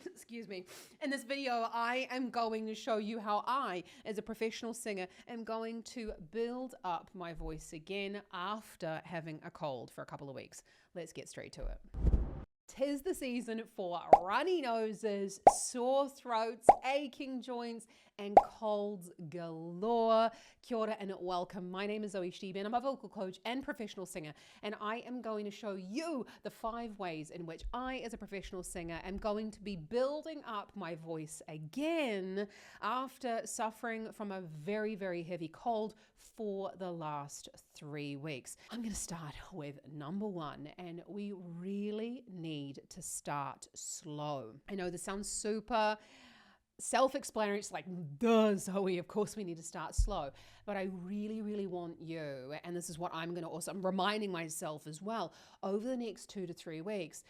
Excuse me. In this video, I am going to show you how I, as a professional singer, am going to build up my voice again after having a cold for a couple of weeks. Let's get straight to it. 'Tis the season for runny noses, sore throats, aching joints, and colds galore. Kia ora and welcome. My name is ZoeStibi and I'm a vocal coach and professional singer, and I am going to show you the 5 ways in which I, as a professional singer, am going to be building up my voice again after suffering from a very, very heavy cold for the last 3 weeks. I'm going to start with number 1, and we really need to start slow. I know this sounds super self-explanatory. It's like, duh, Zoe, of course we need to start slow. But I really, really want you, and this is what I'm reminding myself as well, over the next 2 to 3 weeks,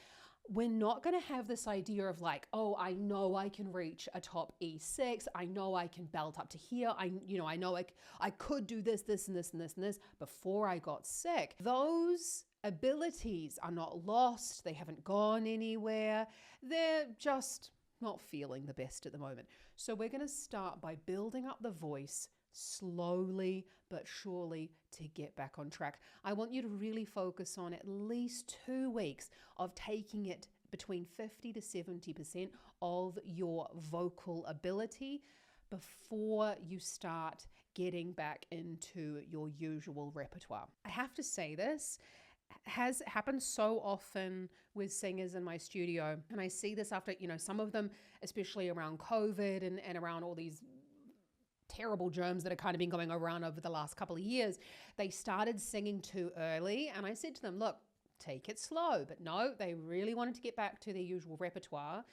we're not going to have this idea of like, oh, I know I can reach a top E6. I know I can belt up to here. I know I could do this, this, and this, and this, and this before I got sick. Those abilities are not lost. They haven't gone anywhere. They're just not feeling the best at the moment. So we're going to start by building up the voice slowly but surely to get back on track. I want you to really focus on at least 2 weeks of taking it between 50 to 70% of your vocal ability before you start getting back into your usual repertoire. I have to say, this has happened so often with singers in my studio, and I see this after, some of them, especially around COVID and around all these terrible germs that have kind of been going around over the last couple of years. They started singing too early, and I said to them, look, take it slow. But no, they really wanted to get back to their usual repertoire.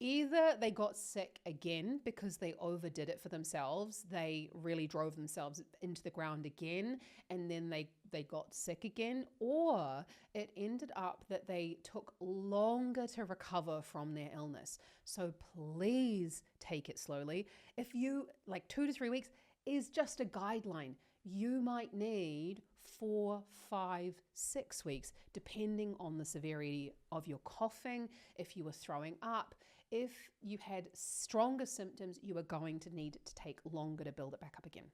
Either they got sick again because they overdid it for themselves. They really drove themselves into the ground again, and then they got sick again, or it ended up that they took longer to recover from their illness. So please take it slowly. If you, 2 to 3 weeks is just a guideline. You might need 4, 5, 6 weeks, depending on the severity of your coughing. If you were throwing up, if you had stronger symptoms, you are going to need to take longer to build it back up again.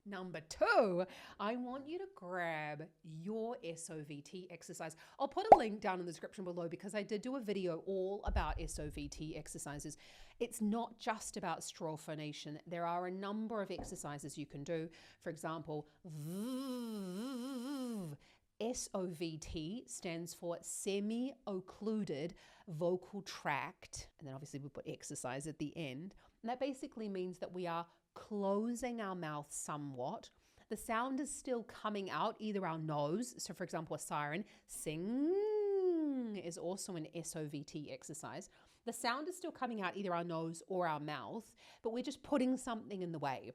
Number 2, I want you to grab your SOVT exercise. I'll put a link down in the description below because I did do a video all about SOVT exercises. It's not just about straw phonation. There are a number of exercises you can do. For example, SOVT stands for semi-occluded vocal tract. And then obviously we put exercise at the end. And that basically means that we are closing our mouth somewhat. The sound is still coming out either our nose. So for example, a siren, sing, is also an SOVT exercise. The sound is still coming out either our nose or our mouth, but we're just putting something in the way.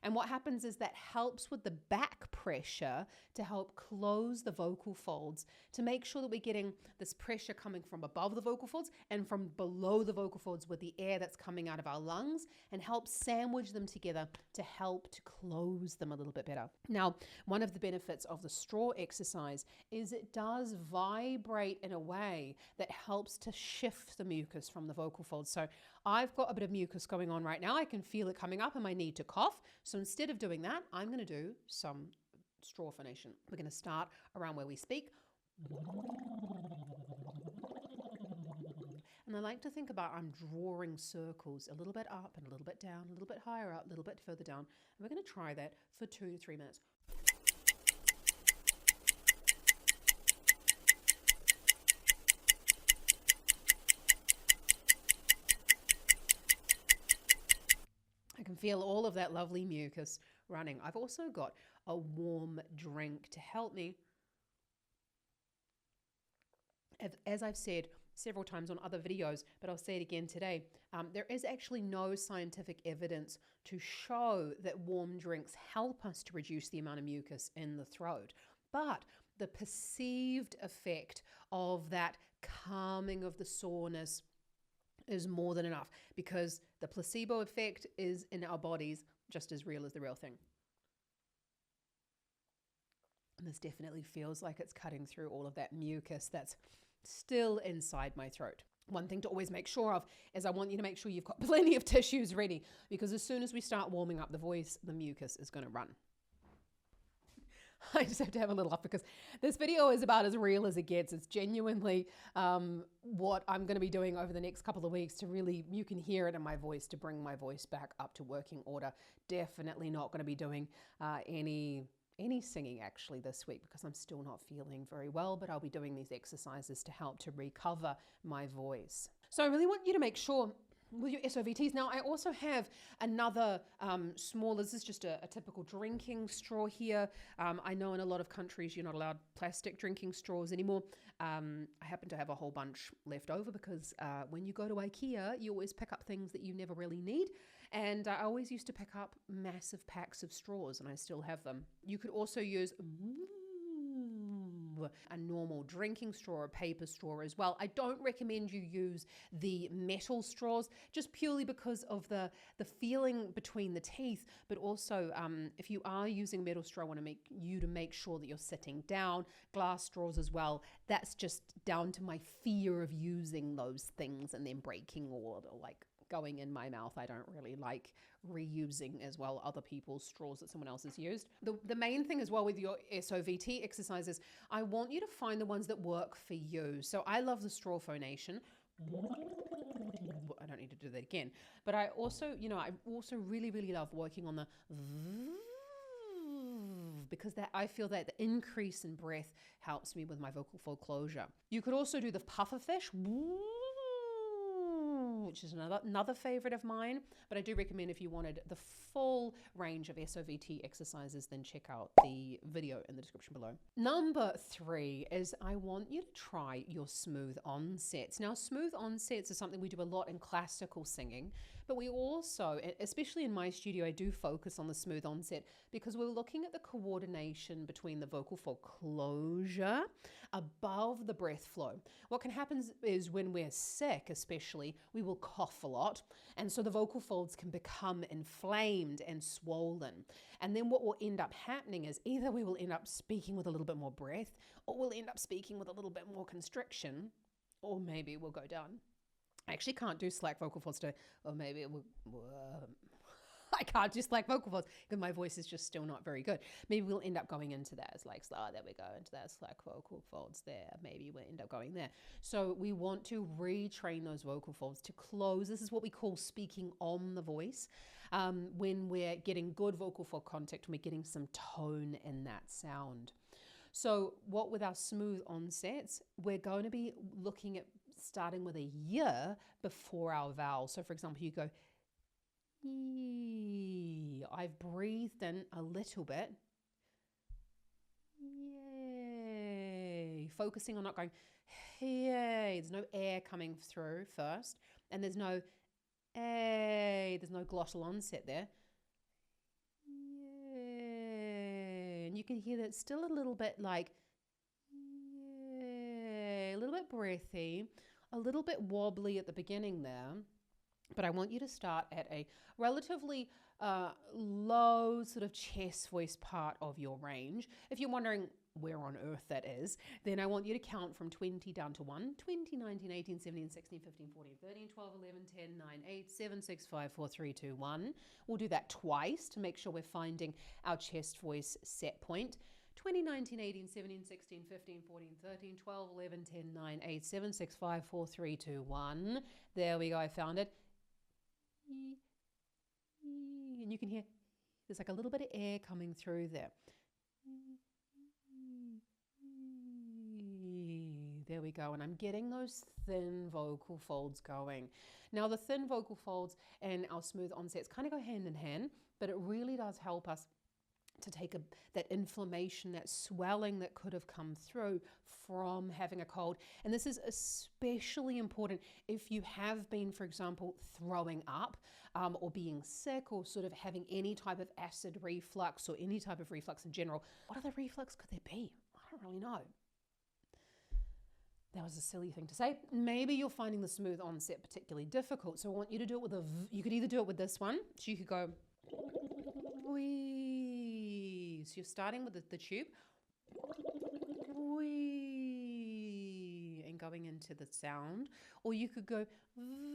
And what happens is that helps with the back pressure to help close the vocal folds, to make sure that we're getting this pressure coming from above the vocal folds and from below the vocal folds with the air that's coming out of our lungs, and help sandwich them together to help to close them a little bit better. Now, one of the benefits of the straw exercise is it does vibrate in a way that helps to shift the mucus from the vocal folds. So I've got a bit of mucus going on right now. I can feel it coming up and I need to cough. So instead of doing that, I'm going to do some straw phonation. We're going to start around where we speak. And I like to think about I'm drawing circles, a little bit up and a little bit down, a little bit higher up, a little bit further down. And we're going to try that for 2 to 3 minutes. I can feel all of that lovely mucus running. I've also got a warm drink to help me. As I've said several times on other videos, but I'll say it again today, there is actually no scientific evidence to show that warm drinks help us to reduce the amount of mucus in the throat. But the perceived effect of that calming of the soreness is more than enough, because the placebo effect is in our bodies just as real as the real thing. And this definitely feels like it's cutting through all of that mucus that's still inside my throat. One thing to always make sure of is I want you to make sure you've got plenty of tissues ready, because as soon as we start warming up the voice, the mucus is going to run. I just have to have a little laugh because this video is about as real as it gets. It's genuinely what I'm going to be doing over the next couple of weeks to really, you can hear it in my voice, to bring my voice back up to working order. Definitely not going to be doing any singing actually this week because I'm still not feeling very well, but I'll be doing these exercises to help to recover my voice. So I really want you to make sure with your SOVTs. Now I also have another small, this is just a typical drinking straw here. I know in a lot of countries you're not allowed plastic drinking straws anymore. I happen to have a whole bunch left over because when you go to IKEA, you always pick up things that you never really need. And I always used to pick up massive packs of straws, and I still have them. You could also use a normal drinking straw or a paper straw as well. I don't recommend you use the metal straws just purely because of the feeling between the teeth, but also if you are using metal straw, I want to make sure that you're sitting down. Glass straws as well. That's just down to my fear of using those things and then breaking or like going in my mouth. I don't really like reusing as well other people's straws that someone else has used. The main thing as well with your SOVT exercises, I want you to find the ones that work for you. So I love the straw phonation. I don't need to do that again. But I also, I also really, really love working on the because I feel that the increase in breath helps me with my vocal fold closure. You could also do the pufferfish, which is another favorite of mine, but I do recommend if you wanted the full range of SOVT exercises, then check out the video in the description below. Number 3 is I want you to try your smooth onsets. Now, smooth onsets is something we do a lot in classical singing, but we also, especially in my studio, I do focus on the smooth onset because we're looking at the coordination between the vocal fold closure above the breath flow. What can happen is when we're sick, especially, we will cough a lot, and so the vocal folds can become inflamed and swollen. And then what will end up happening is either we will end up speaking with a little bit more breath, or we'll end up speaking with a little bit more constriction, or maybe we'll go down. I actually can't do slack vocal folds today, or maybe I can't do slack vocal folds because my voice is just still not very good. Maybe we'll end up going into that as like, there we go, into that slack vocal folds there. Maybe we'll end up going there. So we want to retrain those vocal folds to close. This is what we call speaking on the voice. When we're getting good vocal fold contact, when we're getting some tone in that sound. So what with our smooth onsets, we're going to be looking at starting with a y before our vowel. So for example, you go, yee. I've breathed in a little bit. Yay. Focusing on not going, yay. There's no air coming through first. And there's no a. There's no glottal onset there. Yay. And you can hear that it's still a little bit like, yay. A little bit breathy. A little bit wobbly at the beginning there. But I want you to start at a relatively low sort of chest voice part of your range. If you're wondering where on earth that is, then I want you to count from 20 down to 1. 20, 19, 18, 17, 16, 15, 14, 13, 12, 11, 10, 9, 8, 7, 6, 5, 4, 3, 2, 1. We'll do that twice to make sure we're finding our chest voice set point. 20, 19, 18, 17, 16, 15, 14, 13, 12, 11, 10, 9, 8, 7, 6, 5, 4, 3, 2, 1. There we go, I found it. And you can hear there's like a little bit of air coming through there. There we go. And I'm getting those thin vocal folds going. Now the thin vocal folds and our smooth onsets kind of go hand in hand, but it really does help us to take that inflammation, that swelling that could have come through from having a cold. And this is especially important if you have been, for example, throwing up or being sick or sort of having any type of acid reflux or any type of reflux in general. What other reflux could there be? I don't really know. That was a silly thing to say. Maybe you're finding the smooth onset particularly difficult. So I want you to do it with you could either do it with this one. So you could go, wee. So you're starting with the tube, wee, and going into the sound. Or you could go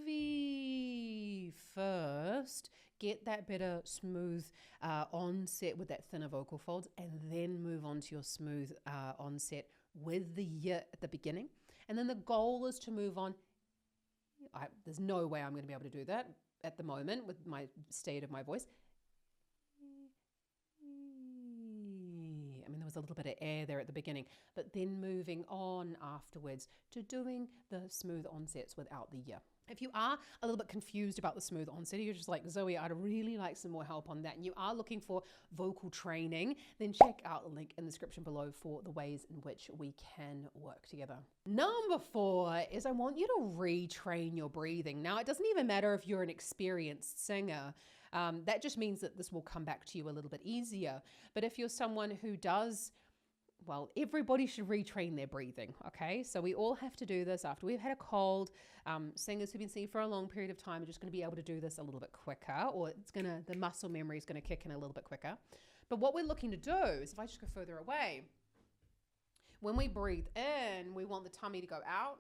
V first, get that better smooth onset with that thinner vocal folds, and then move on to your smooth onset with the Y at the beginning. And then the goal is to move on. There's no way I'm going to be able to do that at the moment with my state of my voice. I mean, there was a little bit of air there at the beginning, but then moving on afterwards to doing the smooth onsets without the Y. If you are a little bit confused about the smooth onset, you're just like, Zoe, I'd really like some more help on that, and you are looking for vocal training, then check out the link in the description below for the ways in which we can work together. Number 4 is I want you to retrain your breathing. Now, it doesn't even matter if you're an experienced singer. That just means that this will come back to you a little bit easier. But if you're someone who does, well, everybody should retrain their breathing, okay? So we all have to do this after we've had a cold. Singers who've been singing for a long period of time are just going to be able to do this a little bit quicker, or the muscle memory is going to kick in a little bit quicker. But what we're looking to do is, if I just go further away, when we breathe in, we want the tummy to go out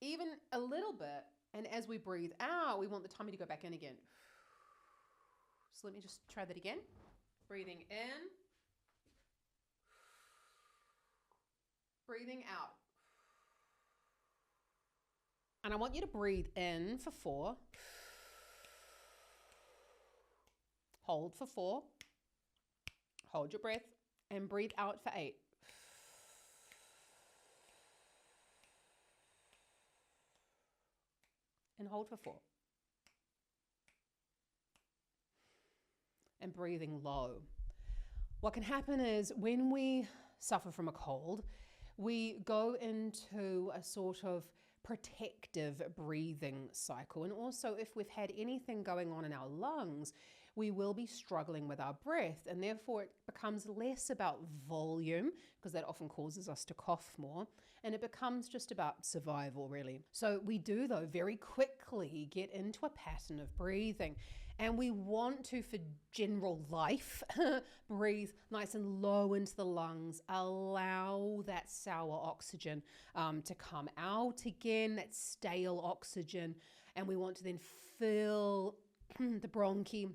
even a little bit. And as we breathe out, we want the tummy to go back in again. So let me just try that again. Breathing in. Breathing out. And I want you to breathe in for 4. Hold for 4. Hold your breath and breathe out for 8. And hold for 4. And breathing low. What can happen is when we suffer from a cold, we go into a sort of protective breathing cycle. And also, if we've had anything going on in our lungs, we will be struggling with our breath, and therefore it becomes less about volume, because that often causes us to cough more, and it becomes just about survival, really. So we do, though, very quickly get into a pattern of breathing, and we want to, for general life, breathe nice and low into the lungs, allow that sour oxygen to come out again, that stale oxygen, and we want to then fill the bronchi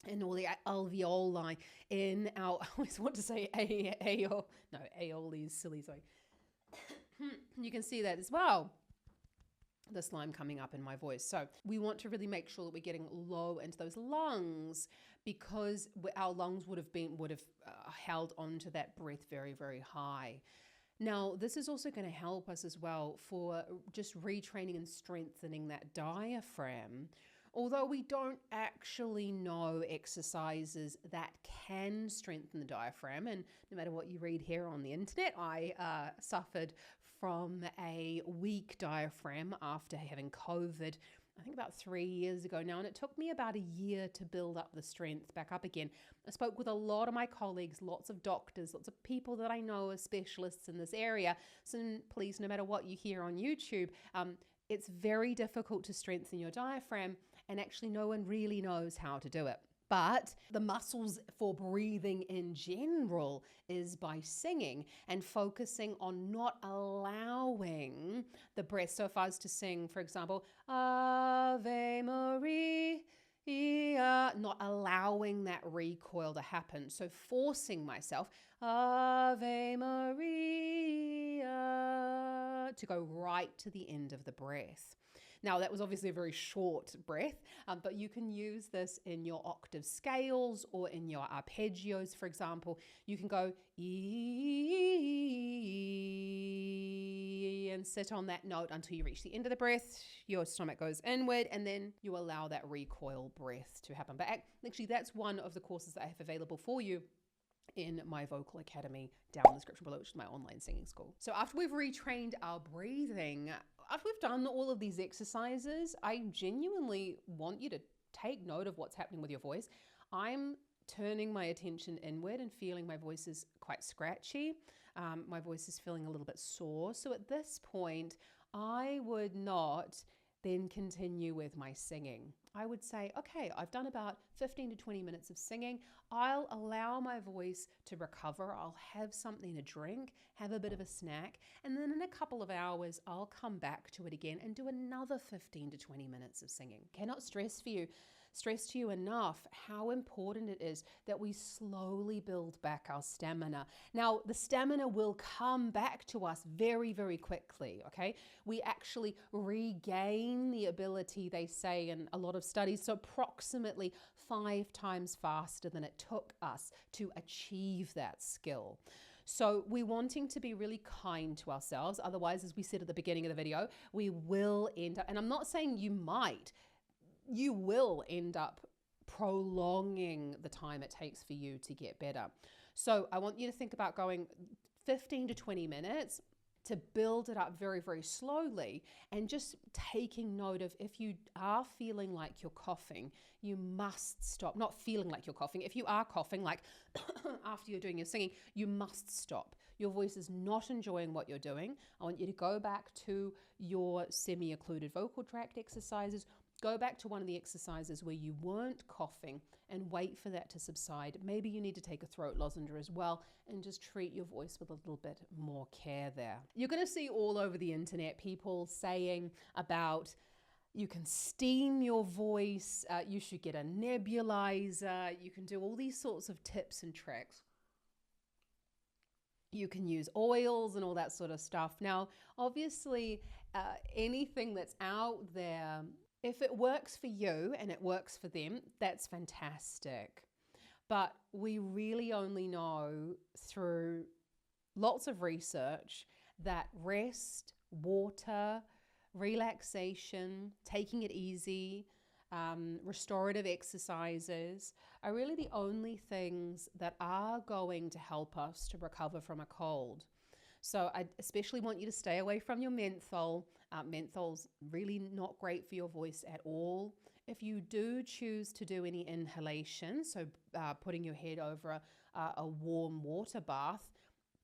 and all the alveoli in our, I always want to say aioli is silly, sorry. You can see that as well, the slime coming up in my voice. So we want to really make sure that we're getting low into those lungs, because our lungs would have held onto that breath very, very high. Now, this is also going to help us as well for just retraining and strengthening that diaphragm. Although we don't actually know exercises that can strengthen the diaphragm, and no matter what you read here on the internet, I suffered from a weak diaphragm after having COVID, I think about 3 years ago now, and it took me about a year to build up the strength back up again. I spoke with a lot of my colleagues, lots of doctors, lots of people that I know are specialists in this area. So please, no matter what you hear on YouTube, it's very difficult to strengthen your diaphragm, and actually no one really knows how to do it. But the muscles for breathing in general is by singing and focusing on not allowing the breath. So if I was to sing, for example, Ave Maria, not allowing that recoil to happen. So forcing myself, Ave Maria, to go right to the end of the breath. Now, that was obviously a very short breath, but you can use this in your octave scales or in your arpeggios, for example. You can go E and sit on that note until you reach the end of the breath. Your stomach goes inward, and then you allow that recoil breath to happen. But actually, that's one of the courses that I have available for you in my Vocal Academy down in the description below, which is my online singing school. So after we've retrained our breathing, after we've done all of these exercises, I genuinely want you to take note of what's happening with your voice. I'm turning my attention inward and feeling my voice is quite scratchy. My voice is feeling a little bit sore. So at this point, I would not then continue with my singing. I would say, okay, I've done about 15 to 20 minutes of singing. I'll allow my voice to recover. I'll have something to drink, have a bit of a snack, and then in a couple of hours, I'll come back to it again and do another 15 to 20 minutes of singing. Cannot stress to you enough how important it is that we slowly build back our stamina. Now, the stamina will come back to us very, very quickly, okay? We actually regain the ability, they say in a lot of studies, so approximately 5 times faster than it took us to achieve that skill. So we're wanting to be really kind to ourselves. Otherwise, as we said at the beginning of the video, we will end up, and I'm not saying you will end up prolonging the time it takes for you to get better. So I want you to think about going 15 to 20 minutes to build it up very, very slowly, and just taking note of if you are feeling like you're coughing, you must stop. Not feeling like you're coughing. If you are coughing, like after you're doing your singing, you must stop. Your voice is not enjoying what you're doing. I want you to go back to your semi-occluded vocal tract exercises. Go back to one of the exercises where you weren't coughing and wait for that to subside. Maybe you need to take a throat lozenge as well and just treat your voice with a little bit more care there. You're going to see all over the internet people saying about you can steam your voice, you should get a nebulizer, you can do all these sorts of tips and tricks. You can use oils and all that sort of stuff. Now, obviously, anything that's out there, if it works for you and it works for them, that's fantastic. But we really only know through lots of research that rest, water, relaxation, taking it easy, restorative exercises are really the only things that are going to help us to recover from a cold. So I especially want you to stay away from your menthol. Menthol's really not great for your voice at all. If you do choose to do any inhalation, so putting your head over a warm water bath,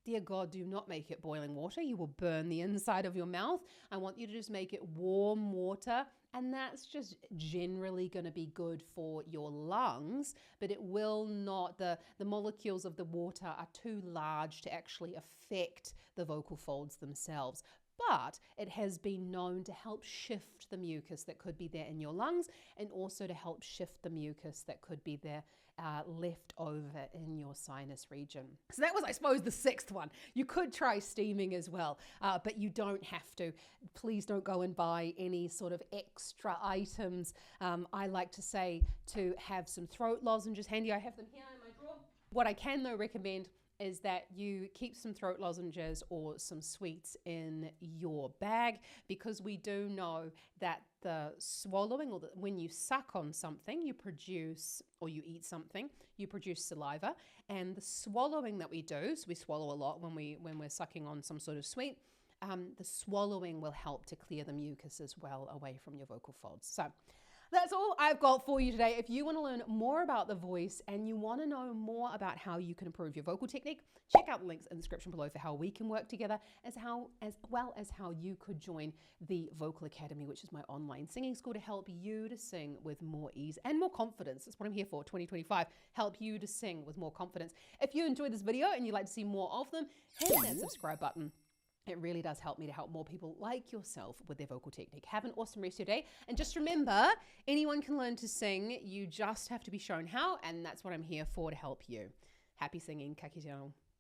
dear God, do not make it boiling water. You will burn the inside of your mouth. I want you to just make it warm water, and that's just generally going to be good for your lungs, but it will not, the molecules of the water are too large to actually affect the vocal folds themselves. But it has been known to help shift the mucus that could be there in your lungs, and also to help shift the mucus that could be there left over in your sinus region. So that was, I suppose, the 6th one. You could try steaming as well, but you don't have to. Please don't go and buy any sort of extra items. I like to say to have some throat lozenges handy. I have them here in my drawer. What I can, though, recommend is that you keep some throat lozenges or some sweets in your bag, because we do know that the swallowing, or when you suck on something, you produce, or you eat something, you produce saliva, and the swallowing that we do, so we swallow a lot when we're sucking on some sort of sweet, the swallowing will help to clear the mucus as well away from your vocal folds. So that's all I've got for you today. If you want to learn more about the voice and you want to know more about how you can improve your vocal technique, check out the links in the description below for how we can work together, as well as how you could join the Vocal Academy, which is my online singing school to help you to sing with more ease and more confidence. That's what I'm here for, 2025, help you to sing with more confidence. If you enjoyed this video and you'd like to see more of them, hit that subscribe button. It really does help me to help more people like yourself with their vocal technique. Have an awesome rest of your day. And just remember, anyone can learn to sing. You just have to be shown how, and that's what I'm here for, to help you. Happy singing. Ka kite anō.